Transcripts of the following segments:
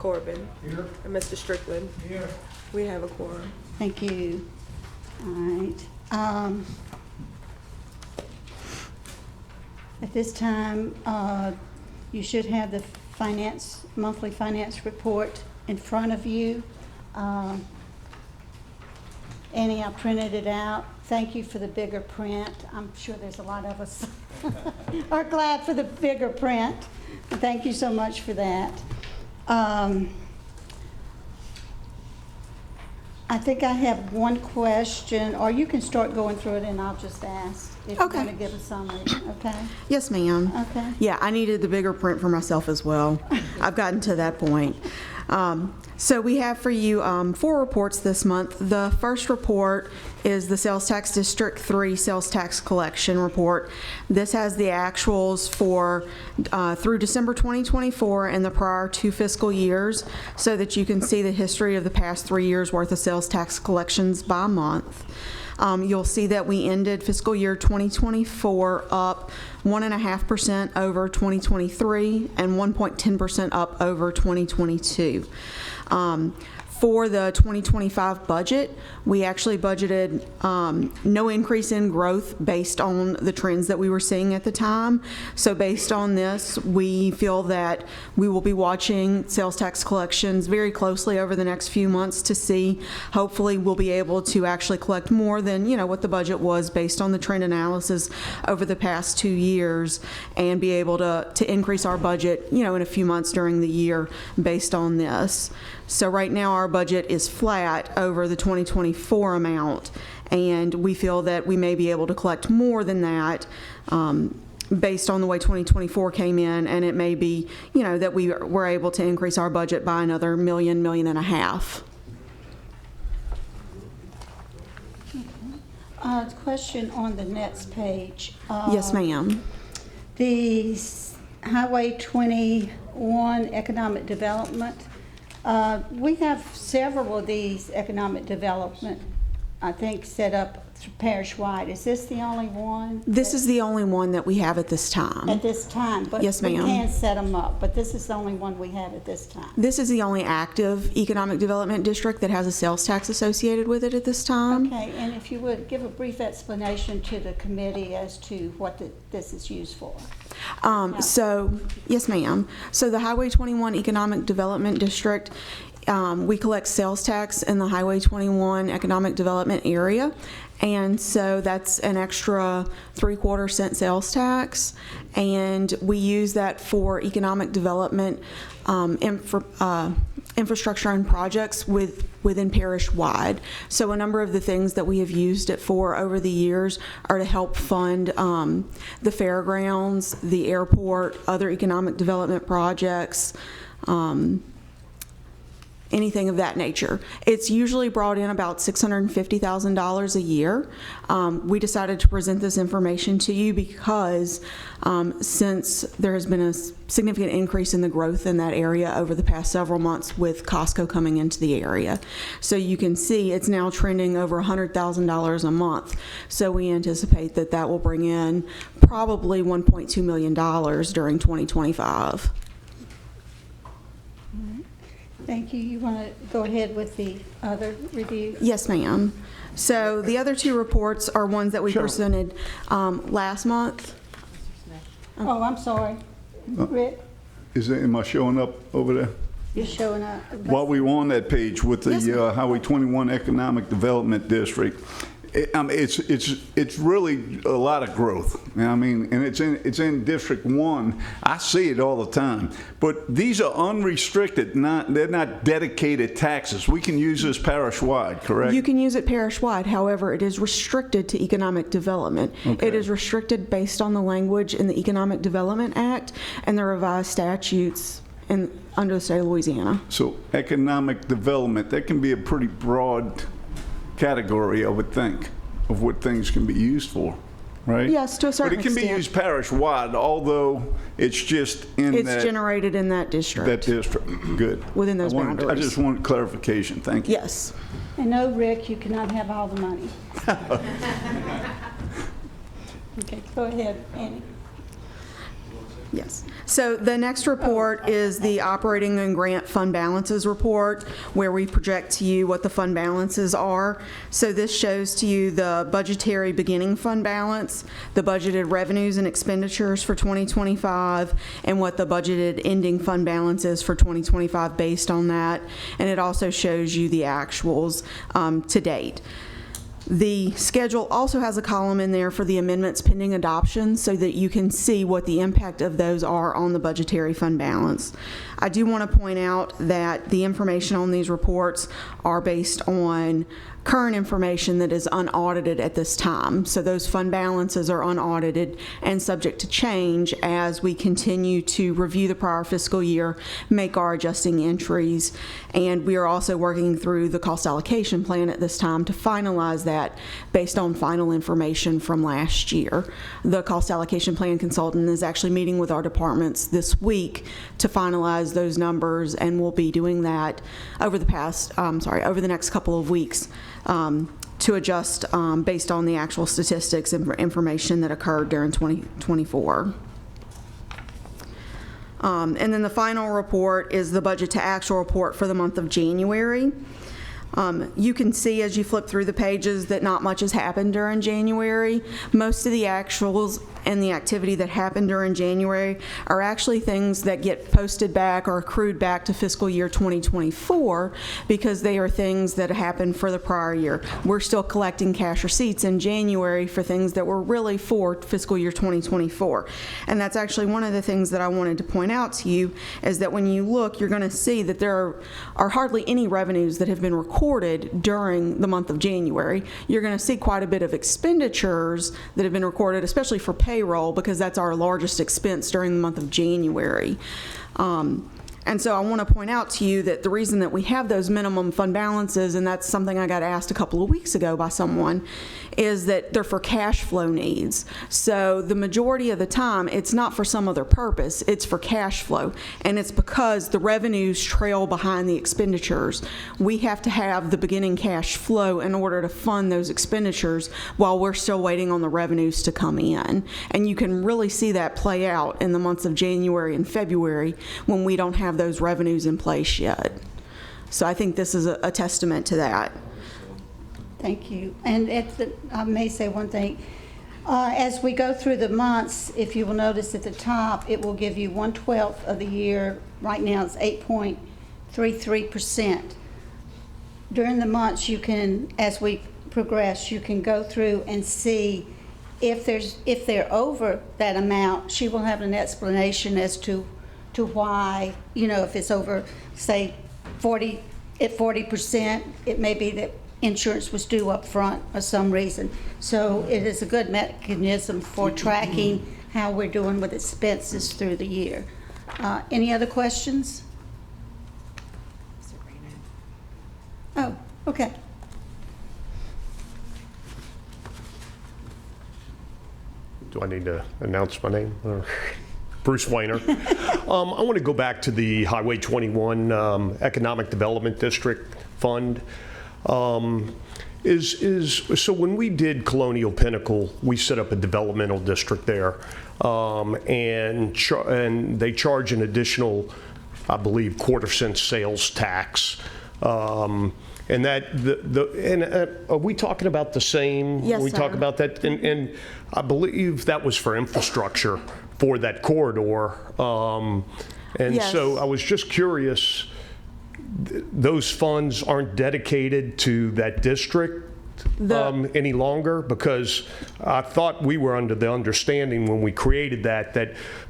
Corbin. Here. And Mr. Strickland. Here. We have a quorum. Thank you. All right. At this time, you should have the monthly finance report in front of you. Annie, I printed it out. Thank you for the bigger print. I'm sure there's a lot of us are glad for the bigger print. Thank you so much for that. I think I have one question, or you can start going through it and I'll just ask if you want to give a summary, okay? Yes, ma'am. Okay. Yeah, I needed the bigger print for myself as well. I've gotten to that point. So we have for you 4 reports this month. The first report is the Sales Tax District 3 Sales Tax Collection Report. This has the actuals for through December 2024 and the prior 2 fiscal years so that you can see the history of the past 3 years worth of sales tax collections by month. You'll see that we ended fiscal year 2024 up 1.5% over 2023 and 1.10% up over 2022. For the 2025 budget, we actually budgeted no increase in growth based on the trends that we were seeing at the time. So based on this, we feel that we will be watching sales tax collections very closely over the next few months to see, hopefully we'll be able to actually collect more than, what the budget was based on the trend analysis over the past 2 years and be able to increase our budget, in a few months during the year based on this. So right now our budget is flat over the 2024 amount, and we feel that we may be able to collect more than that based on the way 2024 came in, and it may be, that we were able to increase our budget by another $1.5 million. Question on the next page. Yes, ma'am. The Highway 21 Economic Development. We have several of these economic development, I think, set up parish-wide. Is this the only one? This is the only one that we have at this time. At this time? But Yes, ma'am. we can set them up, but this is the only one we have at this time. This is the only active economic development district that has a sales tax associated with it at this time. Okay, and if you would give a brief explanation to the committee as to what this is used for. So, yes, ma'am. So the Highway 21 Economic Development District, we collect sales tax in the Highway 21 Economic Development area. And so that's an extra 3/4 cent sales tax. And we use that for economic development infrastructure and projects within parish-wide. So a number of the things that we have used it for over the years are to help fund the fairgrounds, the airport, other economic development projects, anything of that nature. It's usually brought in about $650,000 a year. We decided to present this information to you because since there has been a significant increase in the growth in that area over the past several months with Costco coming into the area. So you can see it's now trending over $100,000 a month. So we anticipate that that will bring in probably $1.2 million during 2025. Thank you. You want to go ahead with the other review? Yes, ma'am. So the other 2 reports are ones that we presented last month. Oh, I'm sorry. Rick, Am I showing up over there? you're showing up. While we were on that page with the Yes, ma'am. Highway 21 Economic Development District, it's really a lot of growth. And it's in District 1. I see it all the time. But these are unrestricted, they're not dedicated taxes. We can use this parish-wide, correct? You can use it parish-wide. However, it is restricted to economic development. Okay. It is restricted based on the language in the Economic Development Act and the revised statutes under the state of Louisiana. So economic development, that can be a pretty broad category, I would think, of what things can be used for, right? Yes, to a certain But it can extent. be used parish-wide, although it's just in It's generated in that district. that district. Good. Within those I boundaries. just wanted clarification. Thank you. Yes. And no, Rick, you cannot have all the money. Okay, go ahead, Annie. Yes. So the next report is the operating and grant fund balances report, where we project to you what the fund balances are. So this shows to you the budgetary beginning fund balance, the budgeted revenues and expenditures for 2025, and what the budgeted ending fund balance is for 2025 based on that. And it also shows you the actuals to date. The schedule also has a column in there for the amendments pending adoption so that you can see what the impact of those are on the budgetary fund balance. I do want to point out that the information on these reports are based on current information that is unaudited at this time. So those fund balances are unaudited and subject to change as we continue to review the prior fiscal year, make our adjusting entries, and we are also working through the cost allocation plan at this time to finalize that based on final information from last year. The cost allocation plan consultant is actually meeting with our departments this week to finalize those numbers, and we'll be doing that over the next couple of weeks. To adjust based on the actual statistics and information that occurred during 2024. And then the final report is the budget to actual report for the month of January. You can see as you flip through the pages that not much has happened during January. Most of the actuals and the activity that happened during January are actually things that get posted back or accrued back to fiscal year 2024 because they are things that happened for the prior year. We're still collecting cash receipts in January for things that were really for fiscal year 2024. And that's actually one of the things that I wanted to point out to you is that when you look, you're going to see that there are hardly any revenues that have been recorded during the month of January. You're going to see quite a bit of expenditures that have been recorded, especially for payroll, because that's our largest expense during the month of January. And so I want to point out to you that the reason that we have those minimum fund balances, and that's something I got asked a couple of weeks ago by someone, is that they're for cash flow needs. So the majority of the time, it's not for some other purpose, it's for cash flow. And it's because the revenues trail behind the expenditures. We have to have the beginning cash flow in order to fund those expenditures while we're still waiting on the revenues to come in. And you can really see that play out in the months of January and February when we don't have those revenues in place yet. So I think this is a testament to that. Thank you. And I may say one thing. As we go through the months, if you will notice at the top, it will give you 1/12 of the year. Right now it's 8.33%. During the months, you can, as we progress, you can go through and see if they're over that amount. She will have an explanation as to why, if it's over, say, 40%, it may be that insurance was due up front or some reason. So it is a good mechanism for tracking how we're doing with expenses through the year. Any other questions? Oh, okay. Do I need to announce my name? Bruce Weiner. I want to go back to the Highway 21 Economic Development District Fund. So when we did Colonial Pinnacle, we set up a developmental district there, and they charge an additional, I believe, 1/4 cent sales tax. And are we talking about the same? Yes, we sir. talk about that, and I believe that was for infrastructure for that corridor. Yes. So I was just curious, those funds aren't dedicated to that district any longer? Because I thought we were under the understanding when we created that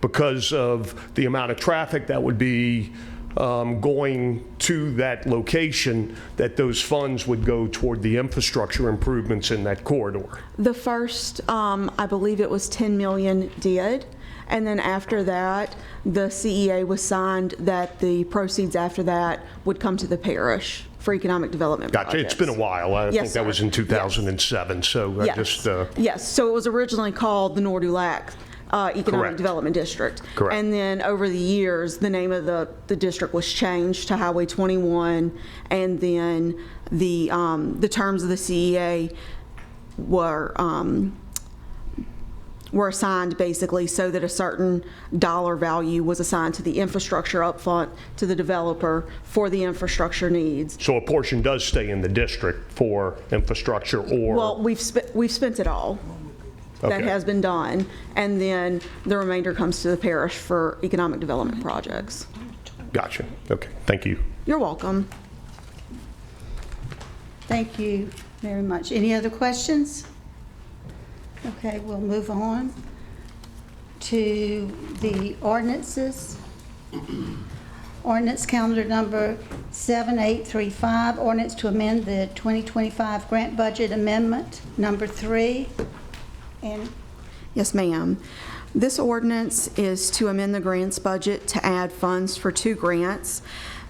because of the amount of traffic that would be going to that location, that those funds would go toward the infrastructure improvements in that corridor. The first, I believe it was 10 million did. And then after that, the CEA was signed that the proceeds after that would come to the parish for economic development Gotcha. projects. It's been a while. I think Yes, that was sir. in 2007. So I Yes. just... Yes, so it was originally called the Nordulac Economic Correct. Development District. Correct. And then over the years, the name of the district was changed to Highway 21, and then the terms of the CEA were were assigned basically so that a certain dollar value was assigned to the infrastructure up front to the developer for the infrastructure needs. So a portion does stay in the district for infrastructure or? Well, we've spent it all. That Okay. has been done, and then the remainder comes to the parish for economic development projects. Gotcha. Okay, thank you. You're welcome. Thank you very much. Any other questions? Okay, we'll move on to the ordinances. Ordinance calendar number 7835, ordinance to amend the 2025 grant budget amendment number 3. And Yes, ma'am. This ordinance is to amend the grants budget to add funds for 2 grants.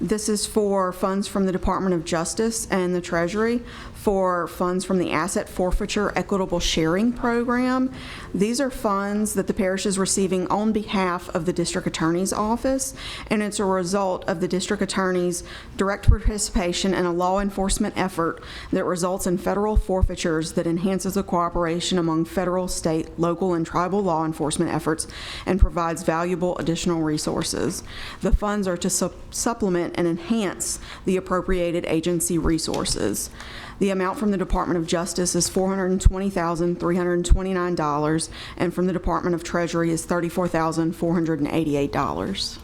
This is for funds from the Department of Justice and the Treasury for funds from the Asset Forfeiture Equitable Sharing Program. These are funds that the parish is receiving on behalf of the District Attorney's Office, and it's a result of the District Attorney's direct participation in a law enforcement effort that results in federal forfeitures that enhances the cooperation among federal, state, local, and tribal law enforcement efforts and provides valuable additional resources. The funds are to supplement and enhance the appropriated agency resources. The amount from the Department of Justice is $420,329, and from the Department of Treasury is $34,488.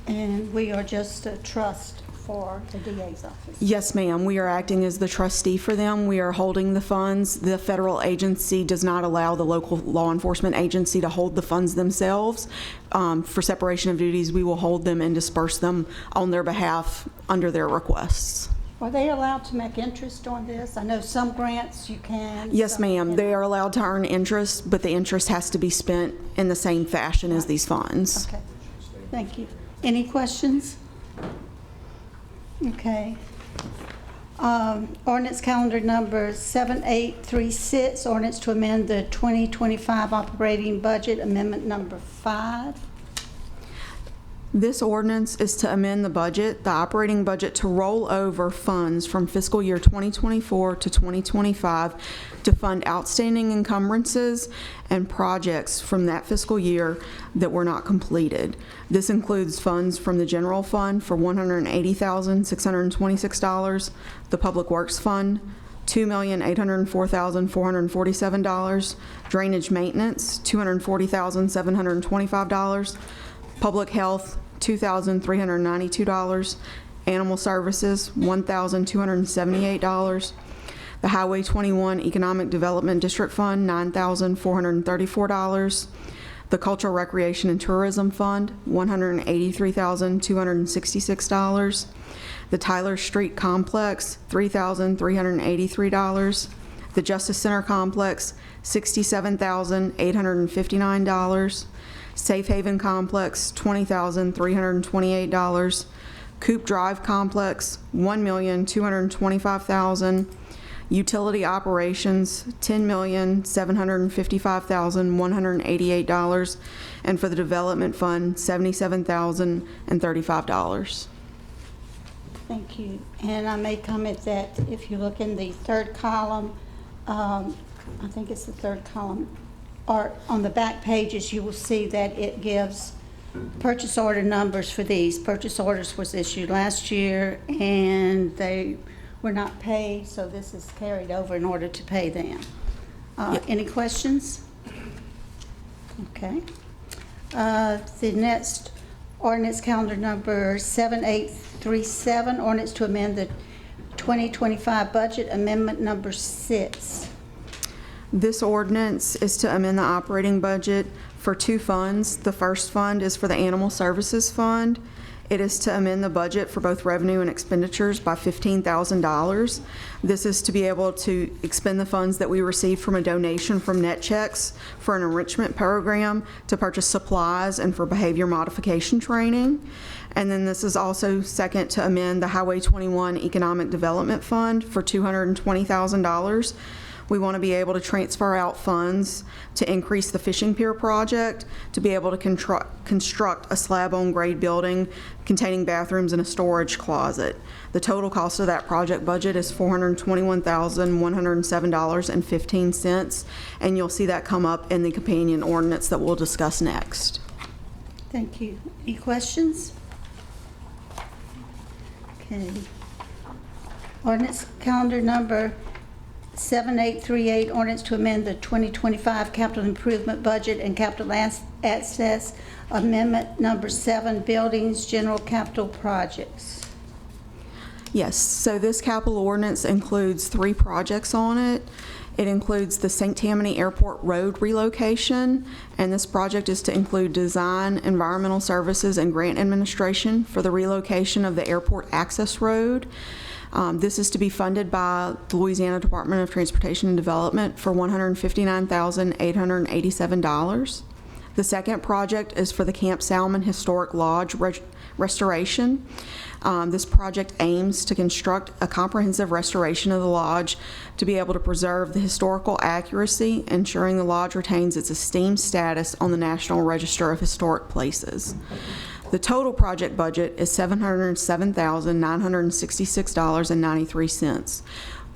and we are just a trust for the DA's office. Yes, ma'am. We are acting as the trustee for them. We are holding the funds. The federal agency does not allow the local law enforcement agency to hold the funds themselves. For separation of duties, we will hold them and disperse them on their behalf under their requests. Are they allowed to make interest on this? I know some grants you can. Yes, some ma'am. you They are allowed to earn interest, but the interest has to be spent in the same fashion as these funds. Okay, thank you. Any questions? Okay. Ordinance calendar number 7836, ordinance to amend the 2025 operating budget amendment number 5. This ordinance is to amend the operating budget, to roll over funds from fiscal year 2024 to 2025 to fund outstanding encumbrances and projects from that fiscal year that were not completed. This includes funds from the general fund for $180,626, the Public Works Fund, $2,804,447, drainage maintenance, $240,725, public health, $2,392, animal services, $1,278, the Highway 21 Economic Development District Fund, $9,434, the Cultural Recreation and Tourism Fund, $183,266, the Tyler Street Complex, $3,383, the Justice Center Complex, $67,859, Safe Haven Complex, $20,328. Coop Drive Complex, $1,225,000. Utility Operations, $10,755,188. And for the Development Fund, $77,035. Thank you. And I may comment that if you look in the third column, I think it's the third column, or on the back pages, you will see that it gives purchase order numbers for these. Purchase orders was issued last year and they were not paid, so this is carried over in order to pay them. Any questions? Okay. The next ordinance calendar number 7837, ordinance to amend the 2025 budget amendment number 6. This ordinance is to amend the operating budget for 2 funds. The first fund is for the Animal Services Fund. It is to amend the budget for both revenue and expenditures by $15,000. This is to be able to expend the funds that we received from a donation from NetChecks for an enrichment program to purchase supplies and for behavior modification training. And then this is also second to amend the Highway 21 Economic Development Fund for $220,000. We want to be able to transfer out funds to increase the fishing pier project, to be able to construct a slab-on-grade building containing bathrooms and a storage closet. The total cost of that project budget is $421,107.15, and you'll see that come up in the companion ordinance that we'll discuss next. Thank you. Any questions? Okay. Ordinance calendar number 7838, ordinance to amend the 2025 capital improvement budget and capital access amendment number 7, buildings, general capital projects. Yes, so this capital ordinance includes 3 projects on it. It includes the St. Tammany Airport Road relocation, and this project is to include design, environmental services, and grant administration for the relocation of the airport access road. This is to be funded by the Louisiana Department of Transportation and Development for $159,887. The second project is for the Camp Salmon Historic Lodge restoration. This project aims to construct a comprehensive restoration of the lodge to be able to preserve the historical accuracy, ensuring the lodge retains its esteemed status on the National Register of Historic Places. The total project budget is $707,966.93.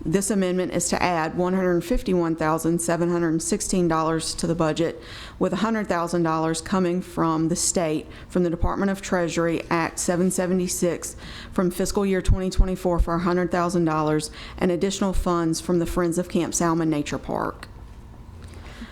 This amendment is to add $151,716 to the budget, with $100,000 coming from the state from the Department of Treasury Act 776 from fiscal year 2024 for $100,000, and additional funds from the Friends of Camp Salmon Nature Park.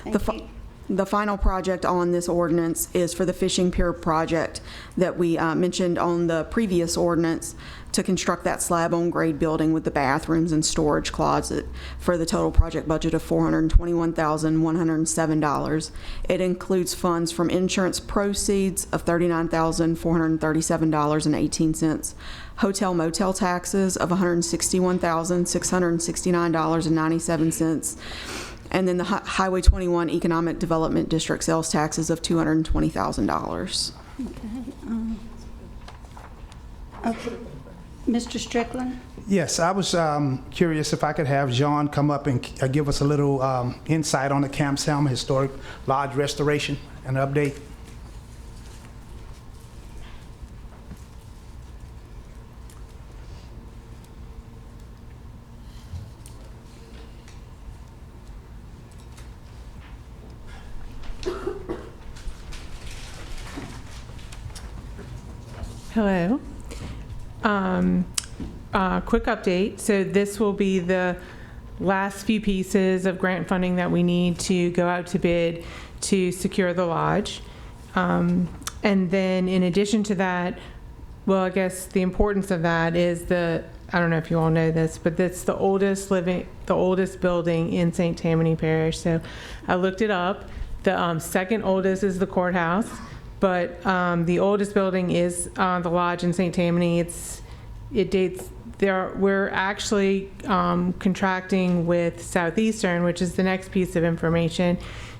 Thank you. The final project on this ordinance is for the fishing pier project that we mentioned on the previous ordinance, to construct that slab-on-grade building with the bathrooms and storage closet for the total project budget of $421,107. It includes funds from insurance proceeds of $39,437.18, hotel motel taxes of $161,669.97, and then the Highway 21 Economic Development District sales taxes of $220,000. Okay. Mr. Strickland? Yes, I was curious if I could have John come up and give us a little insight on the Camp Salmon Historic Lodge restoration and update. Hello. Quick update. So this will be the last few pieces of grant funding that we need to go out to bid to secure the lodge. And then in addition to that, well, I guess the importance of that is I don't know if you all know this, but that's the oldest building in St. Tammany Parish. So I looked it up. The second oldest is the courthouse, but the oldest building is the lodge in St. Tammany. We're actually contracting with Southeastern, which is the next piece of information,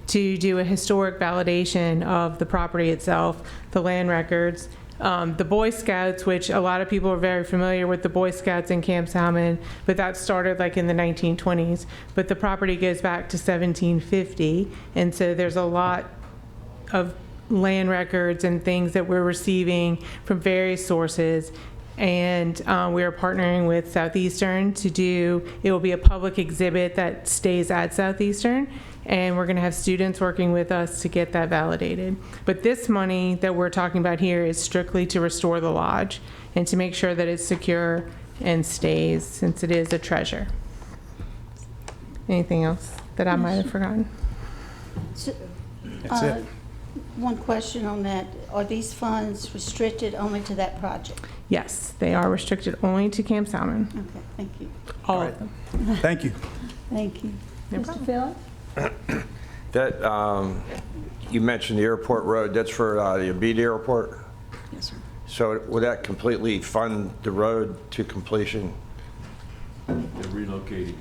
to do a historic validation of the property itself, the land records. The Boy Scouts, which a lot of people are very familiar with the Boy Scouts in Camp Salmon, but that started like in the 1920s. But the property goes back to 1750, and so there's a lot of land records and things that we're receiving from various sources. And we are partnering with Southeastern it will be a public exhibit that stays at Southeastern, and we're going to have students working with us to get that validated. But this money that we're talking about here is strictly to restore the lodge and to make sure that it's secure and stays, since it is a treasure. Anything else that I might have forgotten? That's it. One question on that. Are these funds restricted only to that project? Yes, they are restricted only to Camp Salmon. Okay, thank you. All of them. Thank you. Thank you. No Mr. Phillip? That, you mentioned the airport road, that's for the Abede Airport? Yes, sir. So will that completely fund the road to completion? They're relocating.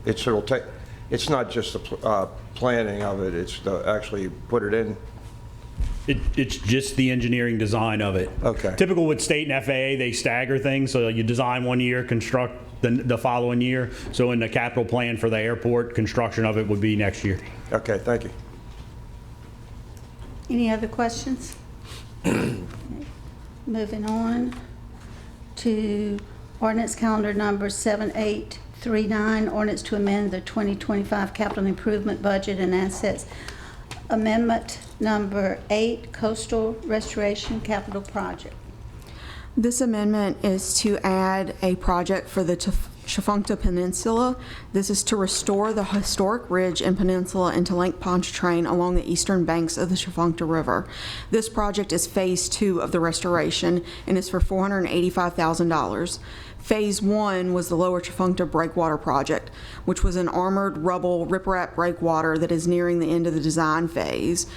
It'll take, it's not just the planning of it, it's the actually put it in? It's just the engineering design of it. Okay. Typical with state and FAA, they stagger things, so you design one year, construct the following year. So in the capital plan for the airport, construction of it would be next year. Okay, thank you. Any other questions? Moving on to ordinance calendar number 7839, ordinance to amend the 2025 capital improvement budget and assets. Amendment number 8, coastal restoration capital project. This amendment is to add a project for the Tchefuncte Peninsula. This is to restore the historic ridge and peninsula and to link Pontchartrain along the eastern banks of the Tchefuncte River. This project is phase 2 of the restoration and is for $485,000. Phase 1 was the Lower Tchefuncte Breakwater Project, which was an armored rubble riprap breakwater that is nearing the end of the design phase.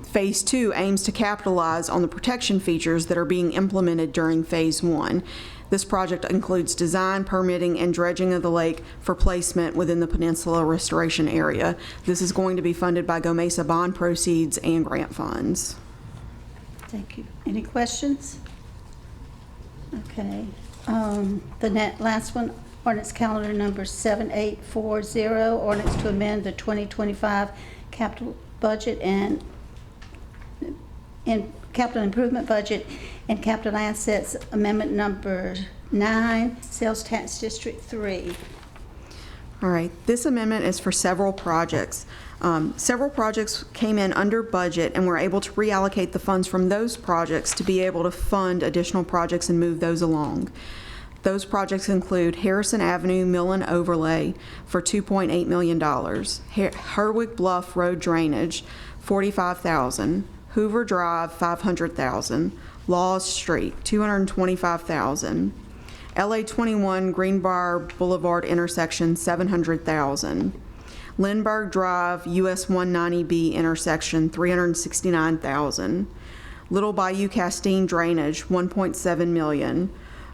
Phase 2 aims to capitalize on the protection features that are being implemented during Phase 1. This project includes design, permitting, and dredging of the lake for placement within the peninsula restoration area. This is going to be funded by GOMESA bond proceeds and grant funds. Thank you. Any questions? Okay. The last one, ordinance calendar number 7840, ordinance to amend the 2025 capital budget and capital improvement budget and capital assets, amendment number 9, sales tax district 3. All right, this amendment is for several projects. Several projects came in under budget and we're able to reallocate the funds from those projects to be able to fund additional projects and move those along. Those projects include Harrison Avenue Mill and Overlay for $2.8 million, Herwig Bluff Road Drainage, $45,000, Hoover Drive, $500,000, Laws Street, $225,000, LA 21 Greenbrier Boulevard intersection, $700,000, Lindbergh Drive US 190B intersection, $369,000, Little Bayou Castine Drainage, $1.7 million,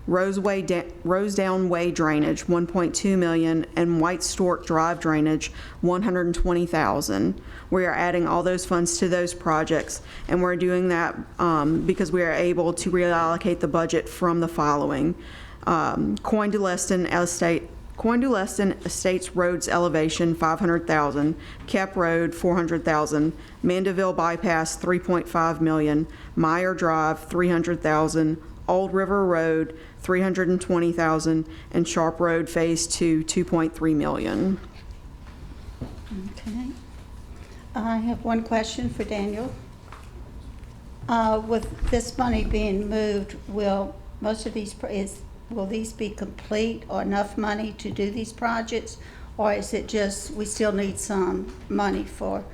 Rosedown Way Drainage, $1.2 million, and White Stork Drive Drainage, $120,000. We are adding all those funds to those projects, and we're doing that because we are able to reallocate the budget from the following. Coin-to-Leston Estates Roads Elevation, $500,000, Kep Road, $400,000, Mandeville Bypass, $3.5 million, Meyer Drive, $300,000, Old River Road, $320,000, and Sharp Road Phase 2, $2.3 million. Okay. I have one question for Daniel. With this money being moved, will most of these will these be complete or enough money to do these projects, or is it just we still need some money for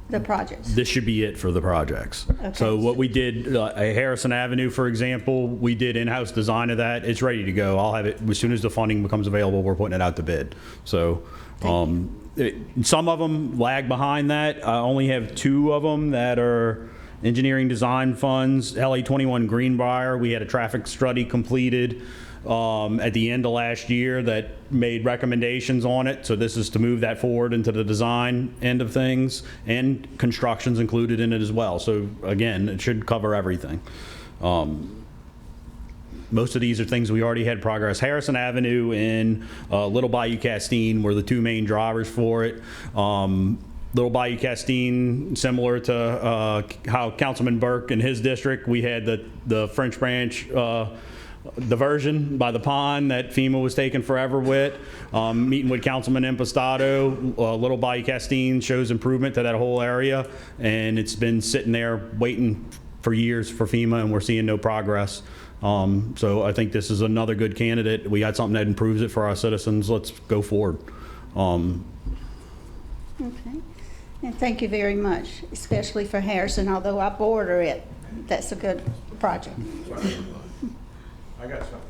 the projects? This should be it for the projects. Okay. So what we did, Harrison Avenue, for example, we did in-house design of that. It's ready to go. I'll have it as soon as the funding becomes available. We're putting it out to bid. So some of them lag behind that. I only have 2 of them that are engineering design funds. LA 21 Greenbrier, we had a traffic study completed at the end of last year that made recommendations on it. So this is to move that forward into the design end of things, and construction's included in it as well. So again, it should cover everything. Most of these are things we already had progress. Harrison Avenue and Little Bayou Castine were the 2 main drivers for it. Little Bayou Castine, similar to how Councilman Burke in his district, we had the French Branch diversion by the pond that FEMA was taking forever with. Meeting with Councilman Impastato, Little Bayou Castine shows improvement to that whole area, and it's been sitting there waiting for years for FEMA, and we're seeing no progress. So I think this is another good candidate. We got something that improves it for our citizens. Let's go forward. Okay. And thank you very much, especially for Harrison, although I border it. That's a good project. I got something.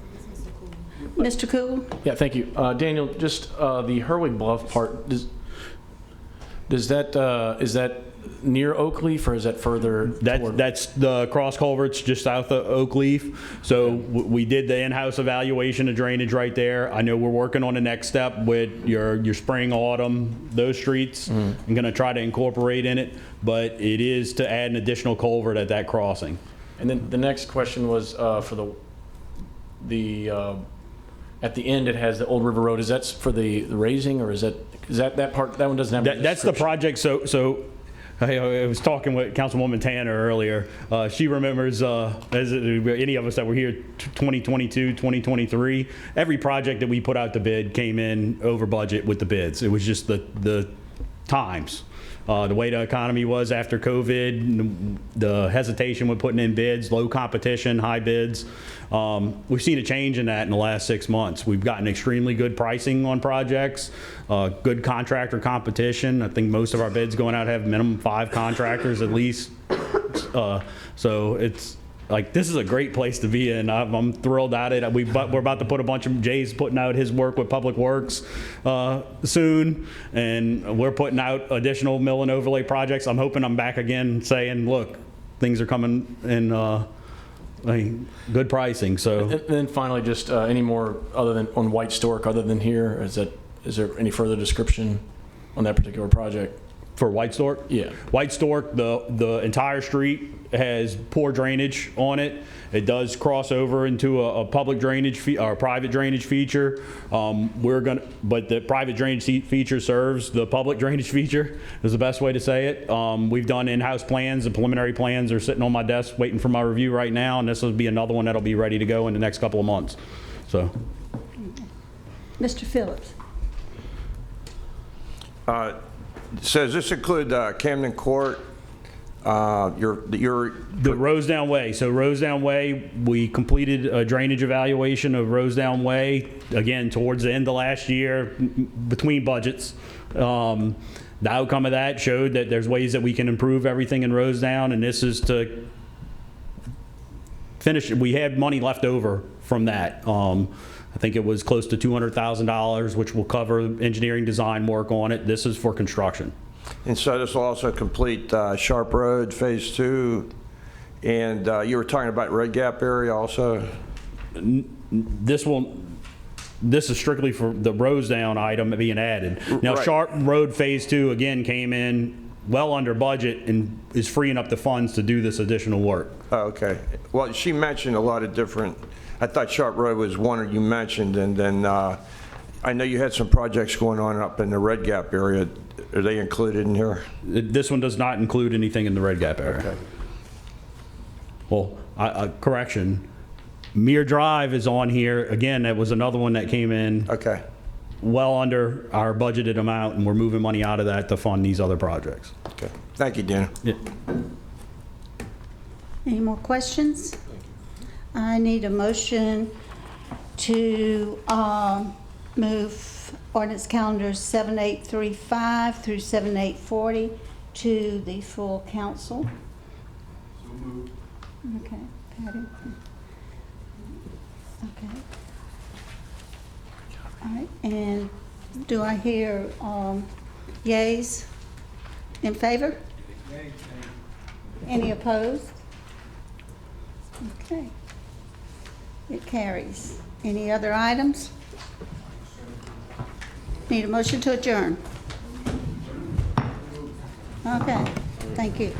Mr. Cool? Yeah, thank you. Daniel, just the Herwig Bluff part, is that near Oakleaf, or is that further toward? That's the cross culverts just south of Oakleaf. So we did the in-house evaluation of drainage right there. I know we're working on the next step with your spring, autumn, those streets. I'm going to try to incorporate in it, but it is to add an additional culvert at that crossing. And then the next question was for the at the end it has the Old River Road. Is that for the raising, or is that part? That one doesn't have. That's the project. So I was talking with Councilwoman Tanner earlier. She remembers, as any of us that were here, 2022, 2023, every project that we put out to bid came in over budget with the bids. It was just the times. The way the economy was after COVID, the hesitation with putting in bids, low competition, high bids. We've seen a change in that in the last 6 months. We've gotten extremely good pricing on projects, good contractor competition. I think most of our bids going out have minimum 5 contractors at least. So it's like, this is a great place to be in. I'm thrilled at it. We're about to put Jay's putting out his work with Public Works soon, and we're putting out additional mill and overlay projects. I'm hoping I'm back again saying, look, things are coming in good pricing. So. And then finally, just any more other than on White Stork, other than here, is there any further description on that particular project? For White Stork? Yeah. White Stork, the entire street has poor drainage on it. It does cross over into a public drainage or private drainage feature. But the private drainage feature serves the public drainage feature, is the best way to say it. We've done in-house plans. The preliminary plans are sitting on my desk waiting for my review right now, and this will be another one that'll be ready to go in the next couple of months. So. Mr. Phillips. So does this include Camden Court? The Rosedown Way. So Rosedown Way, we completed a drainage evaluation of Rosedown Way, again, towards the end of last year, between budgets. The outcome of that showed that there's ways that we can improve everything in Rosedown, and this is to finish. We had money left over from that. I think it was close to $200,000, which will cover engineering design work on it. This is for construction. And so this will also complete Sharp Road Phase 2, and you were talking about Red Gap area also? This is strictly for the Rosedown item being added. Now, Right. Sharp Road Phase 2 again came in well under budget and is freeing up the funds to do this additional work. Oh, okay. Well, she mentioned a lot of different, I thought Sharp Road was one you mentioned, and then I know you had some projects going on up in the Red Gap area. Are they included in here? This one does not include anything in the Red Gap area. Okay. Well, correction. Mere Drive is on here. Again, that was another one that came in Okay. well under our budgeted amount, and we're moving money out of that to fund these other projects. Okay. Thank you, Dan. Yeah. Any more questions? I need a motion to move ordinance calendars 7835 through 7840 to the full council. So moved. Okay, Patty. Okay. All right, and do I hear yays in favor? Any opposed? Okay. It carries. Any other items? Need a motion to adjourn. Okay, thank you.